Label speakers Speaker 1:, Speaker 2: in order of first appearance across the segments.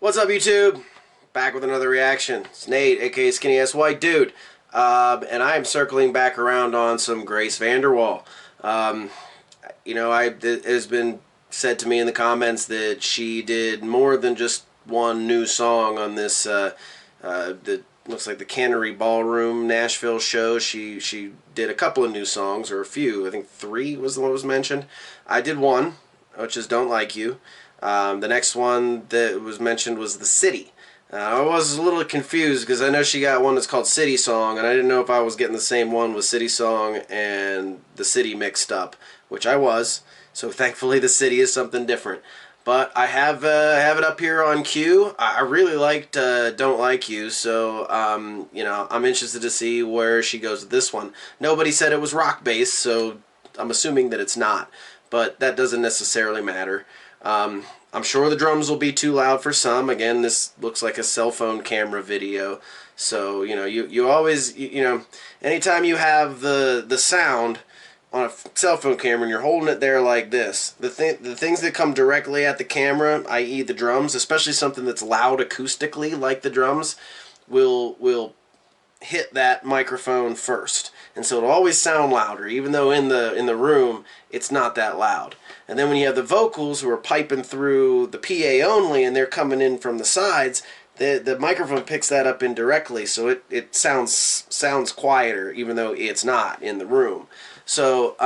Speaker 1: What's up, YouTube? Back with another reaction. It's Nate, aka Skinny Ass White Dude, and I am circling back around on some Grace VanderWaal. It has been said to me in the comments that she did more than just one new song on this. Looks like the Cannery Ballroom Nashville show. She did a couple of new songs, or a few. I think 3 was the one that was mentioned. I did one, which is "Don't Like You." The next one that was mentioned was "The City." I was a little confused because I know she got one that's called "City Song," and I didn't know if I was getting the same one with "City Song" and "The City" mixed up, which I was. So thankfully, "The City" is something different. But I have it up here on cue. I really liked "Don't Like You," so I'm interested to see where she goes with this one. Nobody said it was rock based, so I'm assuming that it's not. But that doesn't necessarily matter. I'm sure the drums will be too loud for some. Again, this looks like a cell phone camera video, so you always anytime you have the sound on a cell phone camera and you're holding it there like this, the things that come directly at the camera, i.e. the drums, especially something that's loud acoustically like the drums, will hit that microphone first, and so it'll always sound louder, even though in the room it's not that loud. And then when you have the vocals who are piping through the PA only and they're coming in from the sides, the microphone picks that up indirectly, so it sounds quieter, even though it's not in the room. So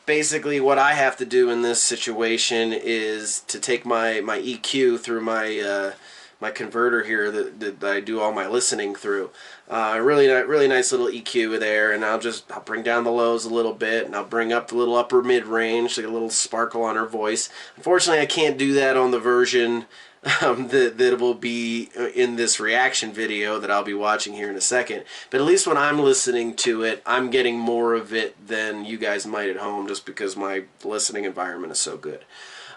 Speaker 1: basically what I have to do in this situation is to take my EQ through my converter here that I do all my listening through. Really nice little EQ there, and I'll bring down the lows a little bit, and I'll bring up the little upper mid range to get a little sparkle on her voice. Unfortunately, I can't do that on the version that will be in this reaction video that I'll be watching here in a second. But at least when I'm listening to it, I'm getting more of it than you guys might at home, just because my listening environment is so good.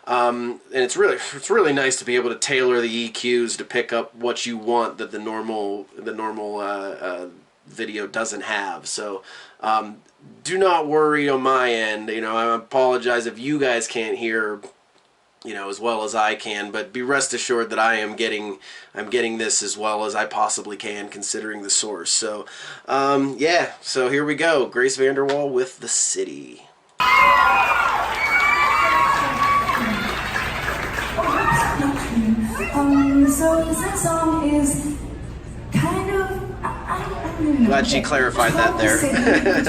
Speaker 1: And it's really nice to be able to tailor the EQs to pick up what you want that the normal video doesn't have. So do not worry on my end. I apologize if you guys can't hear as well as I can, but be rest assured that I'm getting this as well as I possibly can, considering the source. So yeah, so here we go. Grace VanderWaal with "The City."
Speaker 2: So this song is kind of...
Speaker 1: Glad she clarified that there. It'd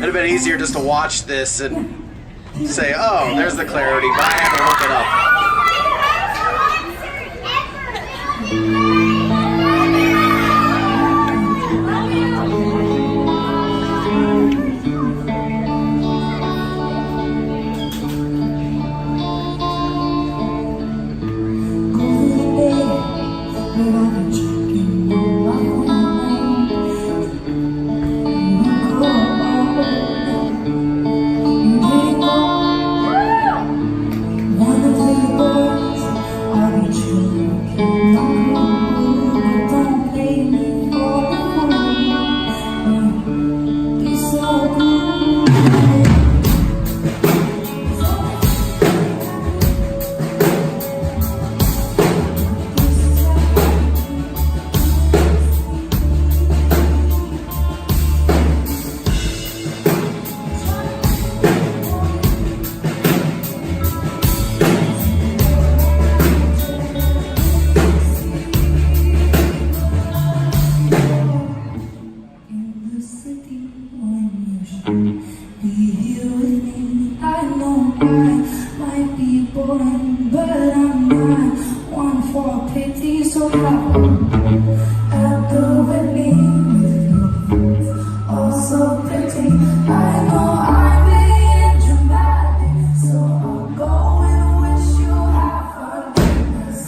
Speaker 1: have been easier just to watch this and say, oh, there's the clarity, but I had to look it up.
Speaker 2: But I'm not one for pity, so after winning, also pretty. I know I'm being dramatic, so I'll go and wish you happiness.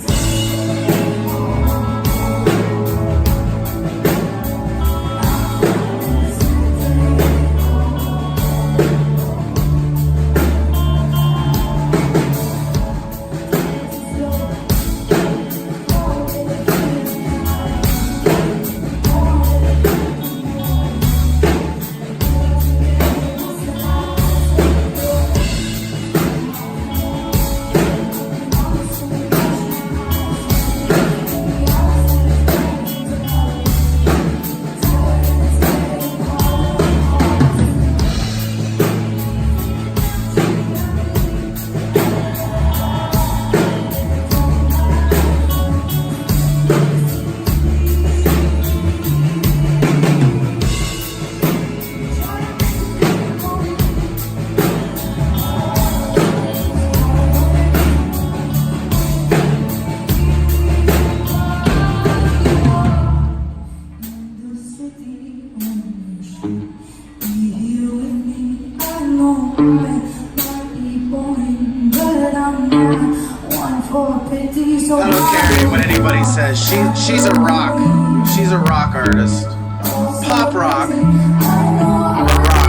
Speaker 1: I don't care what anybody says. She's a rock. She's a rock artist. Pop rock. Or rock.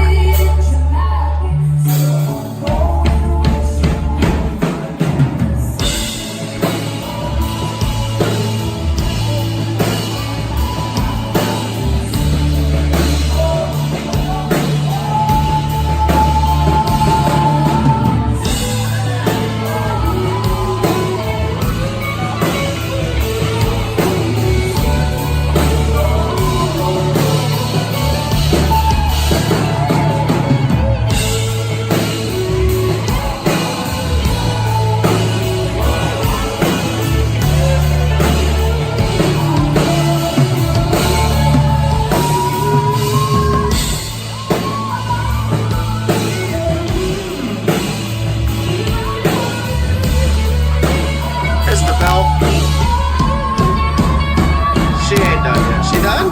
Speaker 1: She ain't done yet. She done?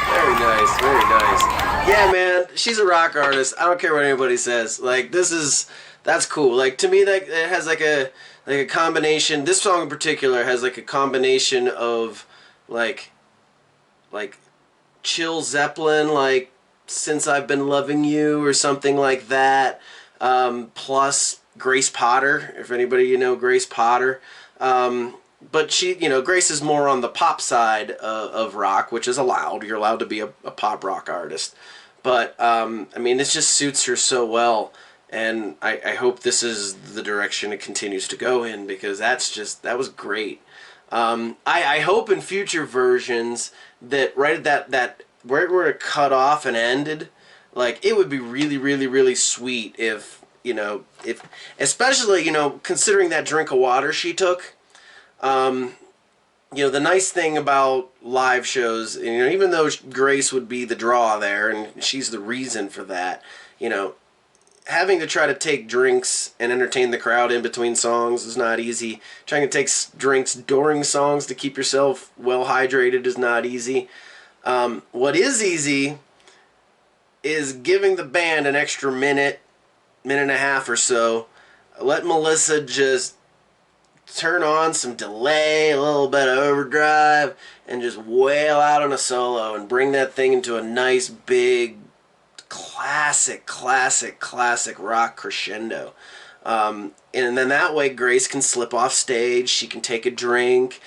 Speaker 1: Very nice, very nice. Yeah, man, she's a rock artist. I don't care what anybody says. Like, that's cool. Like, to me, that it has like a combination. This song in particular has like a combination of like Chill Zeppelin, like Since I've Been Loving You or something like that, plus Grace Potter, if anybody Grace Potter. But she, Grace is more on the pop side of rock, which is allowed. You're allowed to be a pop rock artist. But, I mean, this just suits her so well. And I hope this is the direction it continues to go in, because that was great. I hope in future versions that right at that where it cut off and ended, like, it would be really, really, really sweet if especially, considering that drink of water she took. The nice thing about live shows, even though Grace would be the draw there, and she's the reason for that, having to try to take drinks and entertain the crowd in between songs is not easy. Trying to take drinks during songs to keep yourself well hydrated is not easy. What is easy is giving the band an extra minute and a half or so. Let Melissa just turn on some delay, a little bit of overdrive, and just wail out on a solo and bring that thing into a nice big classic rock crescendo. And then that way Grace can slip off stage, she can take a drink,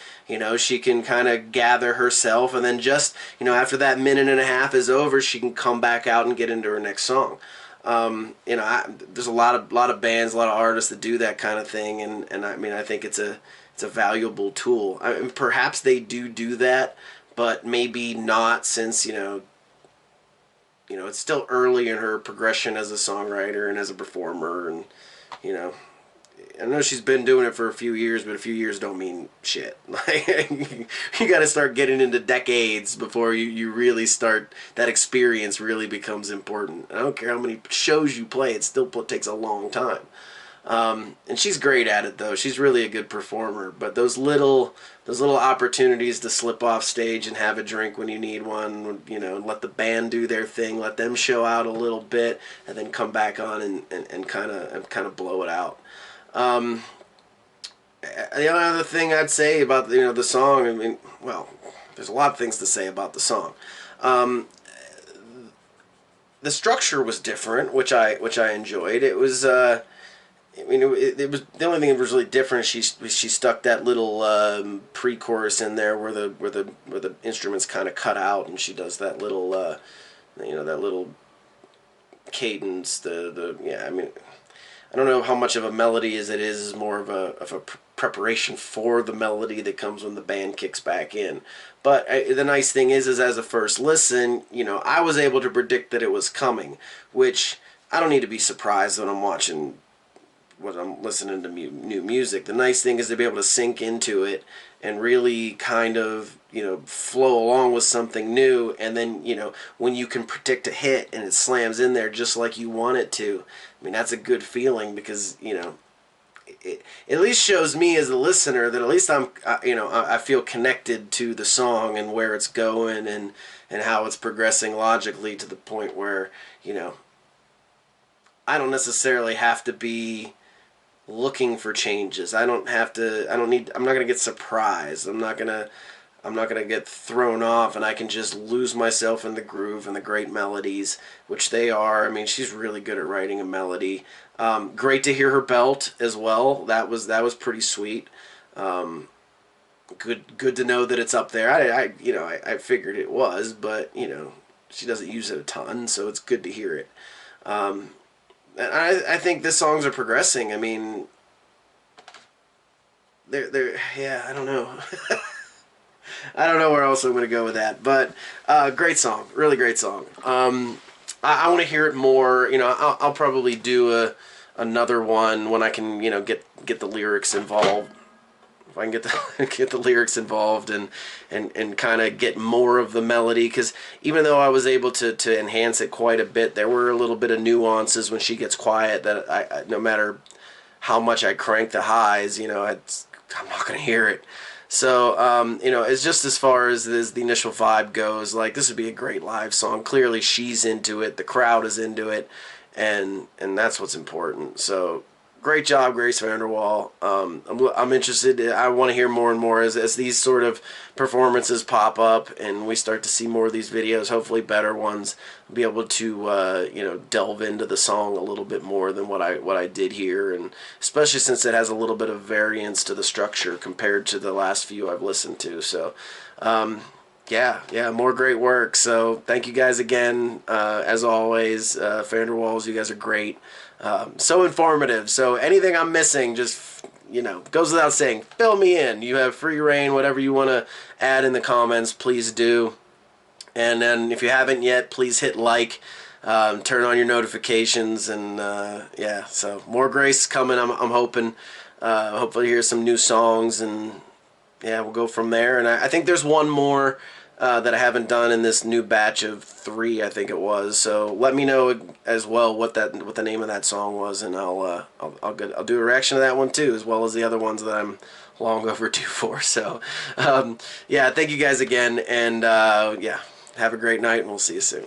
Speaker 1: she can kind of gather herself, and then just, after that minute and a half is over, she can come back out and get into her next song. There's a lot of bands, a lot of artists that do that kind of thing, and I mean, I think it's a valuable tool. Perhaps they do that, but maybe not, since it's still early in her progression as a songwriter and as a performer, and I know she's been doing it for a few years, but a few years don't mean shit. Like, you got to start getting into decades before you really start, that experience really becomes important. I don't care how many shows you play, it still takes a long time. And she's great at it, though. She's really a good performer. But those little opportunities to slip off stage and have a drink when you need one, let the band do their thing, let them show out a little bit, and then come back on and kind of blow it out. The other thing I'd say about the song, I mean, well, there's a lot of things to say about the song. The structure was different, which I enjoyed. It was it was the only thing that was really different. She stuck that little pre-chorus in there where the instruments kind of cut out, and she does that little that little cadence. I mean, I don't know how much of a melody as it is more of a preparation for the melody that comes when the band kicks back in. But the nice thing is as a first listen, I was able to predict that it was coming, which I don't need to be surprised when I'm listening to new music. The nice thing is to be able to sink into it and really kind of, flow along with something new. And then, when you can predict a hit and it slams in there just like you want it to, I mean, that's a good feeling, because, it at least shows me as a listener that at least I feel connected to the song and where it's going and how it's progressing logically to the point where, I don't necessarily have to be looking for changes. I'm not going to get surprised. I'm not going to get thrown off, and I can just lose myself in the groove and the great melodies, which they are. I mean, she's really good at writing a melody. Great to hear her belt as well. That was pretty sweet. Good to know that it's up there. I figured it was, but she doesn't use it a ton, so it's good to hear it. And I think the songs are progressing. I mean, yeah, I don't know. I don't know where else I'm going to go with that, but great song, really great song. I want to hear it more. I'll probably do another one when I can, get the lyrics involved. If I can get the lyrics involved and kind of get more of the melody, because even though I was able to enhance it quite a bit, there were a little bit of nuances when she gets quiet that I no matter how much I crank the highs, I'm not going to hear it. So, it's just as far as the initial vibe goes, like, this would be a great live song. Clearly she's into it, the crowd is into it, and that's what's important. So, great job, Grace VanderWaal. I'm interested. I want to hear more and more as these sort of performances pop up and we start to see more of these videos, hopefully better ones. I'll be able to delve into the song a little bit more than what I did here, and especially since it has a little bit of variance to the structure compared to the last few I've listened to. So yeah, more great work. So thank you guys again. As always, VanderWaals, you guys are great. So informative. So anything I'm missing, just, goes without saying, fill me in. You have free reign. Whatever you want to add in the comments, please do. And then if you haven't yet, please hit like, turn on your notifications, and yeah, so more Grace coming. I'm hoping, hopefully hear some new songs, and yeah, we'll go from there. And I think there's one more that I haven't done in this new batch of 3, I think it was. So let me know as well what the name of that song was, and I'll do a reaction to that one too, as well as the other ones that I'm long overdue for. So yeah, thank you guys again, and yeah, have a great night, and we'll see you soon.